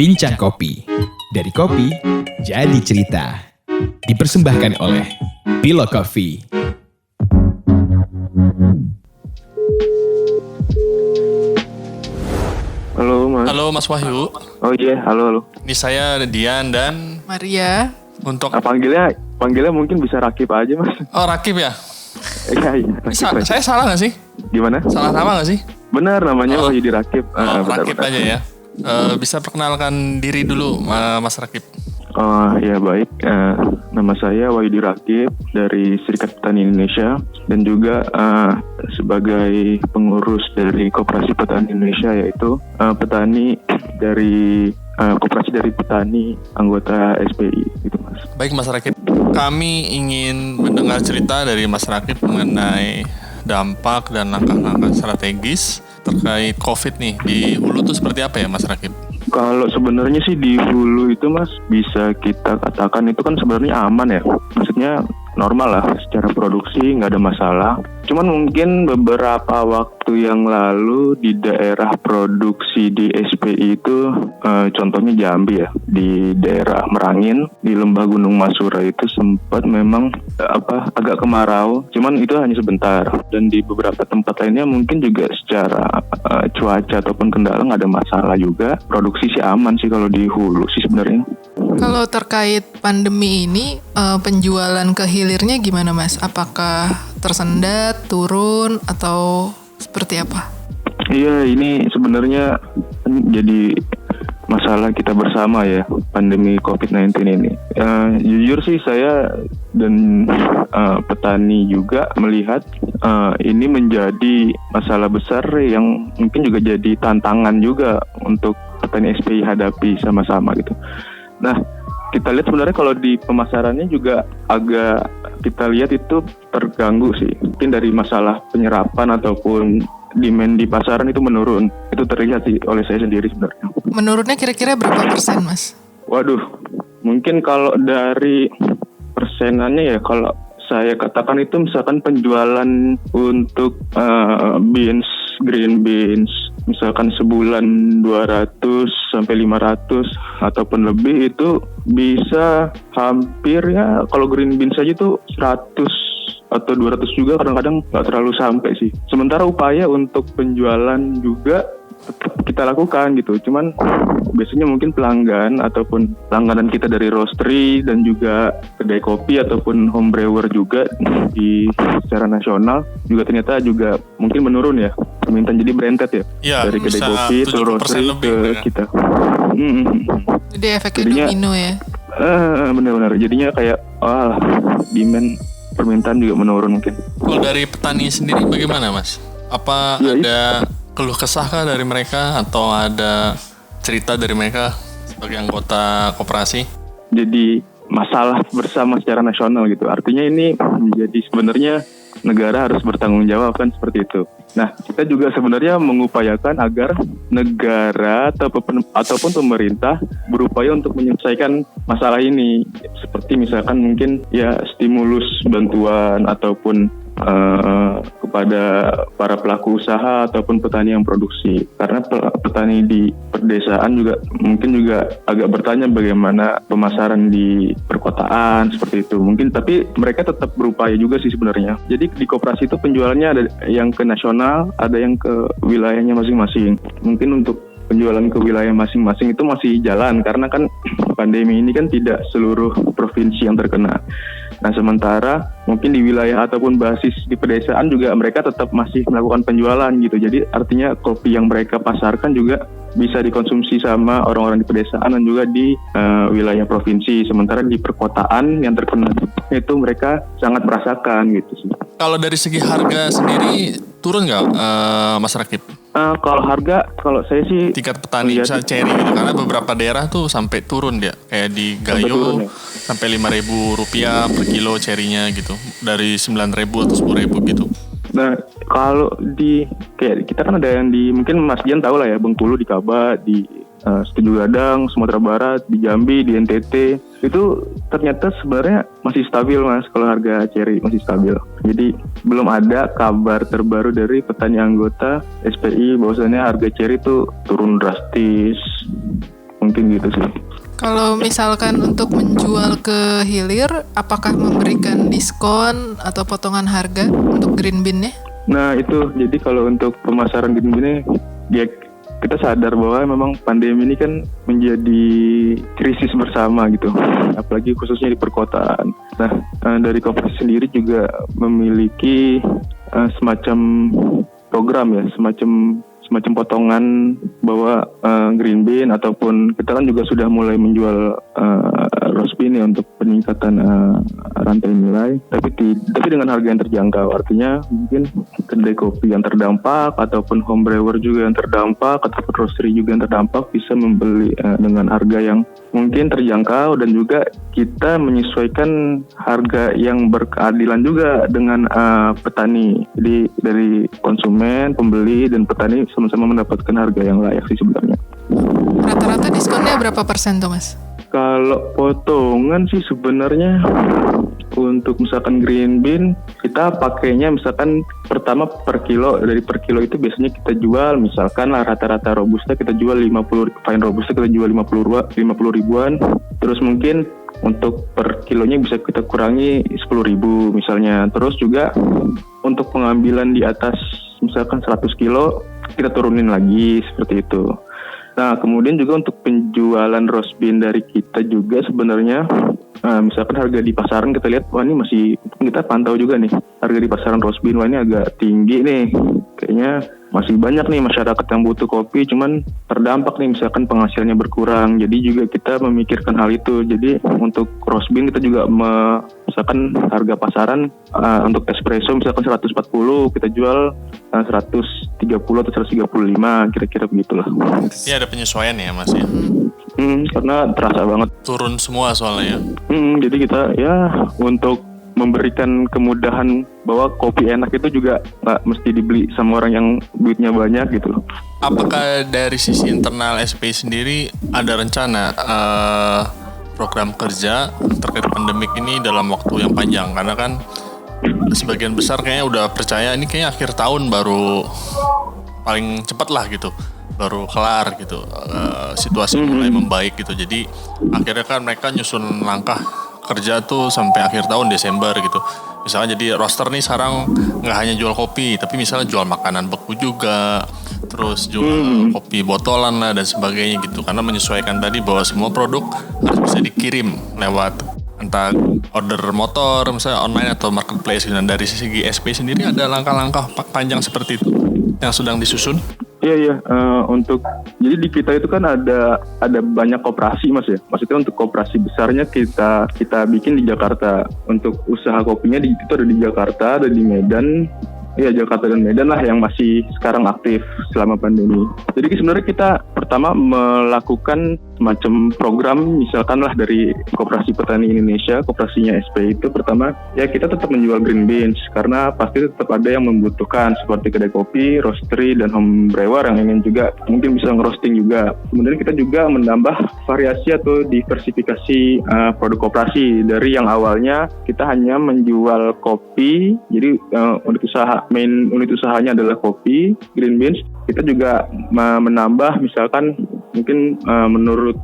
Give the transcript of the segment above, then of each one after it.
Bincang Kopi. Dari kopi, jadi cerita. Dipersembahkan oleh Bilo Coffee. Halo Mas. Halo Mas Wahyu. Oh iya, halo. Ini saya Dian dan Maria. untuk Panggilnya mungkin bisa Rakib aja Mas. Oh, Rakib ya? Iya, Rakib. Saya salah nggak sih? Gimana? Salah nama nggak sih? Benar, namanya Wahyudi Rakib. Rakib aja ya. Bisa perkenalkan diri dulu Mas Rakib. Oh iya baik, nama saya Wahyudi Rakib dari Serikat Petani Indonesia dan juga sebagai pengurus dari Koperasi Petani Indonesia, yaitu petani dari Koperasi dari Petani anggota SPI gitu Mas. Baik Mas Rakib, kami ingin mendengar cerita dari Mas Rakib mengenai dampak dan langkah-langkah strategis terkait COVID nih di hulu tuh seperti apa ya Mas Rakib? Kalau sebenarnya sih di hulu itu Mas, bisa kita katakan itu kan sebenarnya aman ya. Maksudnya normal lah secara produksi, nggak ada masalah. Cuman mungkin beberapa waktu yang lalu di daerah produksi di SPI itu, contohnya Jambi ya, di daerah Merangin, di Lembah Gunung Masura itu sempat memang agak kemarau. Cuman itu hanya sebentar. Dan di beberapa tempat lainnya mungkin juga secara cuaca ataupun kendala nggak ada masalah juga. Produksi sih aman sih kalau di hulu sih sebenarnya. Kalau terkait pandemi ini, penjualan ke hilirnya gimana Mas? Apakah tersendat, turun, atau seperti apa? Iya, ini sebenarnya jadi masalah kita bersama ya, pandemi COVID-19 ini. Jujur sih saya dan petani juga melihat ini menjadi masalah besar yang mungkin juga jadi tantangan juga untuk petani SPI hadapi sama-sama gitu. Nah, kita lihat sebenarnya kalau di pemasarannya juga agak kita lihat itu terganggu sih. Mungkin dari masalah penyerapan ataupun demand di pasaran itu menurun. Itu terlihat sih oleh saya sendiri sebenarnya. Menurunnya kira-kira berapa persen Mas? Waduh, mungkin kalau dari persenannya ya, kalau saya katakan itu misalkan penjualan untuk green beans, misalkan sebulan 200 sampai 500 ataupun lebih, itu bisa hampir ya, kalau green beans saja itu 100 atau 200 juga kadang-kadang nggak terlalu sampai sih. Sementara upaya untuk penjualan juga tetap kita lakukan gitu. Cuman biasanya mungkin pelanggan ataupun langganan kita dari roastery dan juga kedai kopi ataupun home brewer juga di secara nasional juga ternyata juga mungkin menurun ya. Permintaan jadi branded ya, dari kedai kopi ke roastery ke kita. Jadi efeknya domino ya. Benar-benar. Jadinya kayak demand permintaan juga menurun mungkin. Kalau dari petani sendiri bagaimana Mas? Apa ada keluh kesah kah dari mereka atau ada cerita dari mereka sebagai anggota koperasi? Jadi masalah bersama secara nasional gitu. Artinya ini menjadi sebenarnya negara harus bertanggung jawab kan, seperti itu. Nah, kita juga sebenarnya mengupayakan agar negara ataupun pemerintah berupaya untuk menyelesaikan masalah ini. Seperti misalkan mungkin ya stimulus bantuan ataupun kepada para pelaku usaha ataupun petani yang produksi. Karena petani di perdesaan juga mungkin juga agak bertanya bagaimana pemasaran di perkotaan seperti itu. Mungkin tapi mereka tetap berupaya juga sih sebenarnya. Jadi di koperasi itu penjualannya ada yang ke nasional, ada yang ke wilayahnya masing-masing. Mungkin untuk penjualan ke wilayah masing-masing itu masih jalan karena kan pandemi ini kan tidak seluruh provinsi yang terkena. Nah, sementara mungkin di wilayah ataupun basis di pedesaan juga mereka tetap masih melakukan penjualan gitu. Jadi artinya kopi yang mereka pasarkan juga bisa dikonsumsi sama orang-orang di pedesaan dan juga di wilayah provinsi. Sementara di perkotaan yang terkena itu mereka sangat merasakan gitu sih. Kalau dari segi harga sendiri turun nggak Mas Rakib? Kalau harga, kalau saya sih tingkat petani misalnya cherry gitu, karena beberapa daerah tuh sampai turun dia, kayak di Gayo sampai Rp5.000 per kilo cherry-nya gitu, dari 9.000 atau 10.000 gitu. Nah, kalau di kayak kita kan ada yang di, mungkin Mas Dian tahu lah ya, Bengkulu, di Kaba, di Setuju Gadang, Sumatera Barat, di Jambi, di NTT, itu ternyata sebenarnya masih stabil Mas, kalau harga cherry masih stabil. Jadi belum ada kabar terbaru dari petani anggota SPI bahwasannya harga cherry itu turun drastis. Mungkin gitu sih. Kalau misalkan untuk menjual ke hilir, apakah memberikan diskon atau potongan harga untuk green bean-nya? Nah itu, jadi kalau untuk pemasaran green bean ini, ya kita sadar bahwa memang pandemi ini kan menjadi krisis bersama gitu, apalagi khususnya di perkotaan. Nah, dari koperasi sendiri juga memiliki semacam program ya, semacam potongan bahwa green bean ataupun kita kan juga sudah mulai menjual roast bean ya untuk peningkatan rantai nilai, tapi dengan harga yang terjangkau. Artinya mungkin kedai kopi yang terdampak ataupun home brewer juga yang terdampak ataupun roastery juga yang terdampak bisa membeli dengan harga yang mungkin terjangkau, dan juga kita menyesuaikan harga yang berkeadilan juga dengan petani. Jadi dari konsumen, pembeli, dan petani sama-sama mendapatkan harga yang layak sih sebenarnya. Rata-rata diskonnya berapa persen tuh Mas? Kalau potongan sih sebenarnya untuk misalkan green bean kita pakainya misalkan pertama per kilo. Dari per kilo itu biasanya kita jual misalkan lah rata-rata robusta kita jual 50, fine robusta kita jual 50 ribuan. Terus mungkin untuk per kilonya bisa kita kurangi 10.000 misalnya. Terus juga untuk pengambilan di atas misalkan 100 kilo kita turunin lagi seperti itu. Nah, kemudian juga untuk penjualan roast bean dari kita juga sebenarnya, misalkan harga di pasaran kita lihat, wah ini masih, kita pantau juga nih, harga di pasaran roast bean, wah ini agak tinggi nih, kayaknya masih banyak nih masyarakat yang butuh kopi, cuman terdampak nih misalkan penghasilannya berkurang, jadi juga kita memikirkan hal itu. Jadi untuk roast bean kita juga misalkan harga pasaran untuk espresso misalkan 140, kita jual 130 atau 135, kira-kira begitulah. Ya ada penyesuaian ya Mas ya? Karena terasa banget. Turun semua soalnya ya? Jadi kita ya untuk memberikan kemudahan bahwa kopi enak itu juga nggak mesti dibeli sama orang yang duitnya banyak gitu loh. Apakah dari sisi internal SPI sendiri ada rencana program kerja terkait pandemik ini dalam waktu yang panjang? Karena kan sebagian besar kayaknya udah percaya ini kayaknya akhir tahun baru paling cepat lah gitu, baru kelar gitu, situasi mulai membaik gitu. Jadi akhirnya kan mereka nyusun langkah kerja tuh sampai akhir tahun Desember gitu. Misalnya jadi roster nih sekarang nggak hanya jual kopi, tapi misalnya jual makanan beku juga, terus jual kopi botolan lah dan sebagainya gitu. Karena menyesuaikan tadi bahwa semua produk harus bisa dikirim lewat entah order motor misalnya online atau marketplace gitu. Dan dari segi SP sendiri ada langkah-langkah panjang seperti itu yang sedang disusun? Iya. Untuk jadi di kita itu kan ada banyak koperasi Mas ya. Maksudnya untuk koperasi besarnya kita bikin di Jakarta. Untuk usaha kopinya itu ada di Jakarta, ada di Medan. Iya, Jakarta dan Medan lah yang masih sekarang aktif selama pandemi. Jadi sebenarnya kita pertama melakukan semacam program, misalkan lah dari Koperasi Petani Indonesia, koperasinya SP itu pertama, ya kita tetap menjual green beans, karena pasti tetap ada yang membutuhkan, seperti kedai kopi, roastery, dan home brewer yang ingin juga mungkin bisa ngerosting juga. Kemudian kita juga menambah variasi atau diversifikasi produk koperasi. Dari yang awalnya kita hanya menjual kopi, jadi main unit usahanya adalah kopi, green beans. Kita juga menambah misalkan mungkin menurut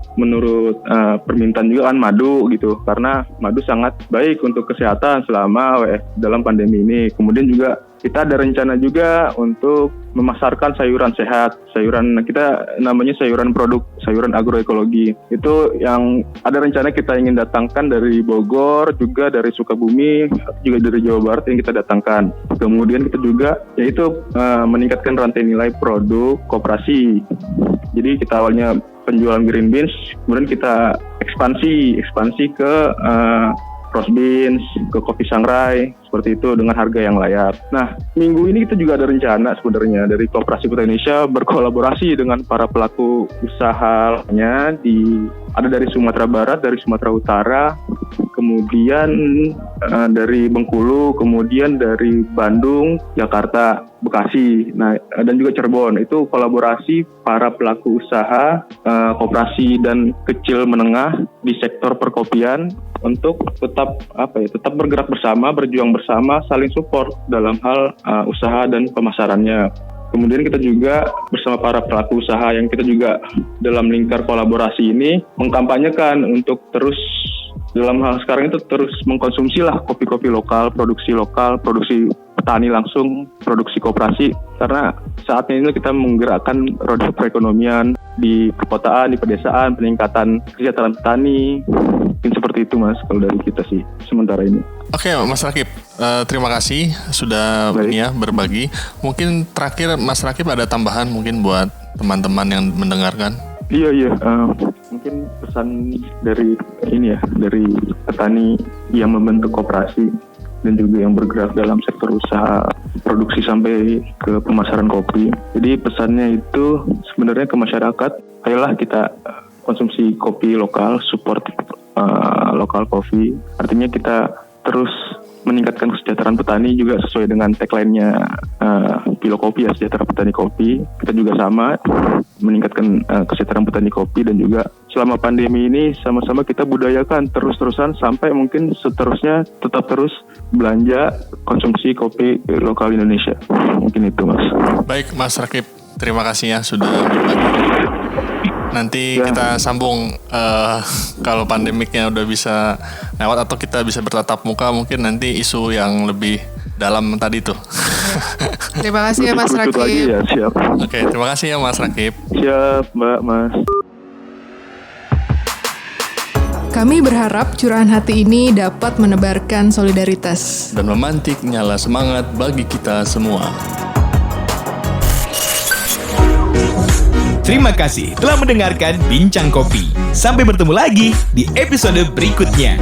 permintaan juga kan madu gitu, karena madu sangat baik untuk kesehatan selama dalam pandemi ini. Kemudian juga kita ada rencana juga untuk memasarkan sayuran sehat, sayuran kita namanya sayuran agroekologi. Itu yang ada rencana kita ingin datangkan dari Bogor, juga dari Sukabumi, juga dari Jawa Barat yang kita datangkan. Kemudian kita juga yaitu meningkatkan rantai nilai produk koperasi. Jadi kita awalnya penjualan green beans, kemudian kita ekspansi ke roast beans, ke kopi sangrai, seperti itu dengan harga yang layak. Nah, minggu ini kita juga ada rencana sebenarnya dari Koperasi Petani Indonesia berkolaborasi dengan para pelaku usahanya ada dari Sumatera Barat, dari Sumatera Utara, kemudian dari Bengkulu, kemudian dari Bandung, Jakarta, Bekasi, dan juga Cirebon. Itu kolaborasi para pelaku usaha koperasi dan kecil menengah di sektor perkopian untuk tetap bergerak bersama, berjuang bersama, saling support dalam hal usaha dan pemasarannya. Kemudian kita juga bersama para pelaku usaha yang kita juga dalam lingkar kolaborasi ini mengkampanyekan untuk terus dalam hal sekarang itu terus mengkonsumsi lah kopi-kopi lokal, produksi petani langsung, produksi koperasi. Karena saatnya ini kita menggerakkan roda perekonomian di perkotaan, di pedesaan, peningkatan kesejahteraan petani. Mungkin seperti itu Mas, kalau dari kita sih sementara ini. Oke, Mas Rakib, terima kasih sudah berbagi. Mungkin terakhir Mas Rakib ada tambahan mungkin buat teman-teman yang mendengarkan? Iya. Mungkin pesan dari dari petani yang membentuk koperasi dan juga yang bergerak dalam sektor usaha produksi sampai ke pemasaran kopi. Jadi pesannya itu sebenarnya ke masyarakat, ayolah kita konsumsi kopi lokal, support lokal kopi. Artinya kita terus meningkatkan kesejahteraan petani juga sesuai dengan tagline-nya Pilo Kopi ya, sejahtera petani kopi. Kita juga sama meningkatkan kesejahteraan petani kopi dan juga selama pandemi ini sama-sama kita budayakan terus-terusan sampai mungkin seterusnya tetap terus belanja konsumsi kopi lokal Indonesia. Mungkin itu Mas. Baik Mas Rakib, terima kasih ya sudah berbagi. Nanti kita sambung kalau pandemiknya udah bisa lewat atau kita bisa bertatap muka, mungkin nanti isu yang lebih dalam tadi tuh. Terima kasih ya Mas Rakib. Lagi ya, siap. Oke, terima kasih ya Mas Rakib. Siap Mbak, Mas. Kami berharap curahan hati ini dapat menebarkan solidaritas dan memantik nyala semangat bagi kita semua. Terima kasih telah mendengarkan Bincang Kopi. Sampai bertemu lagi di episode berikutnya.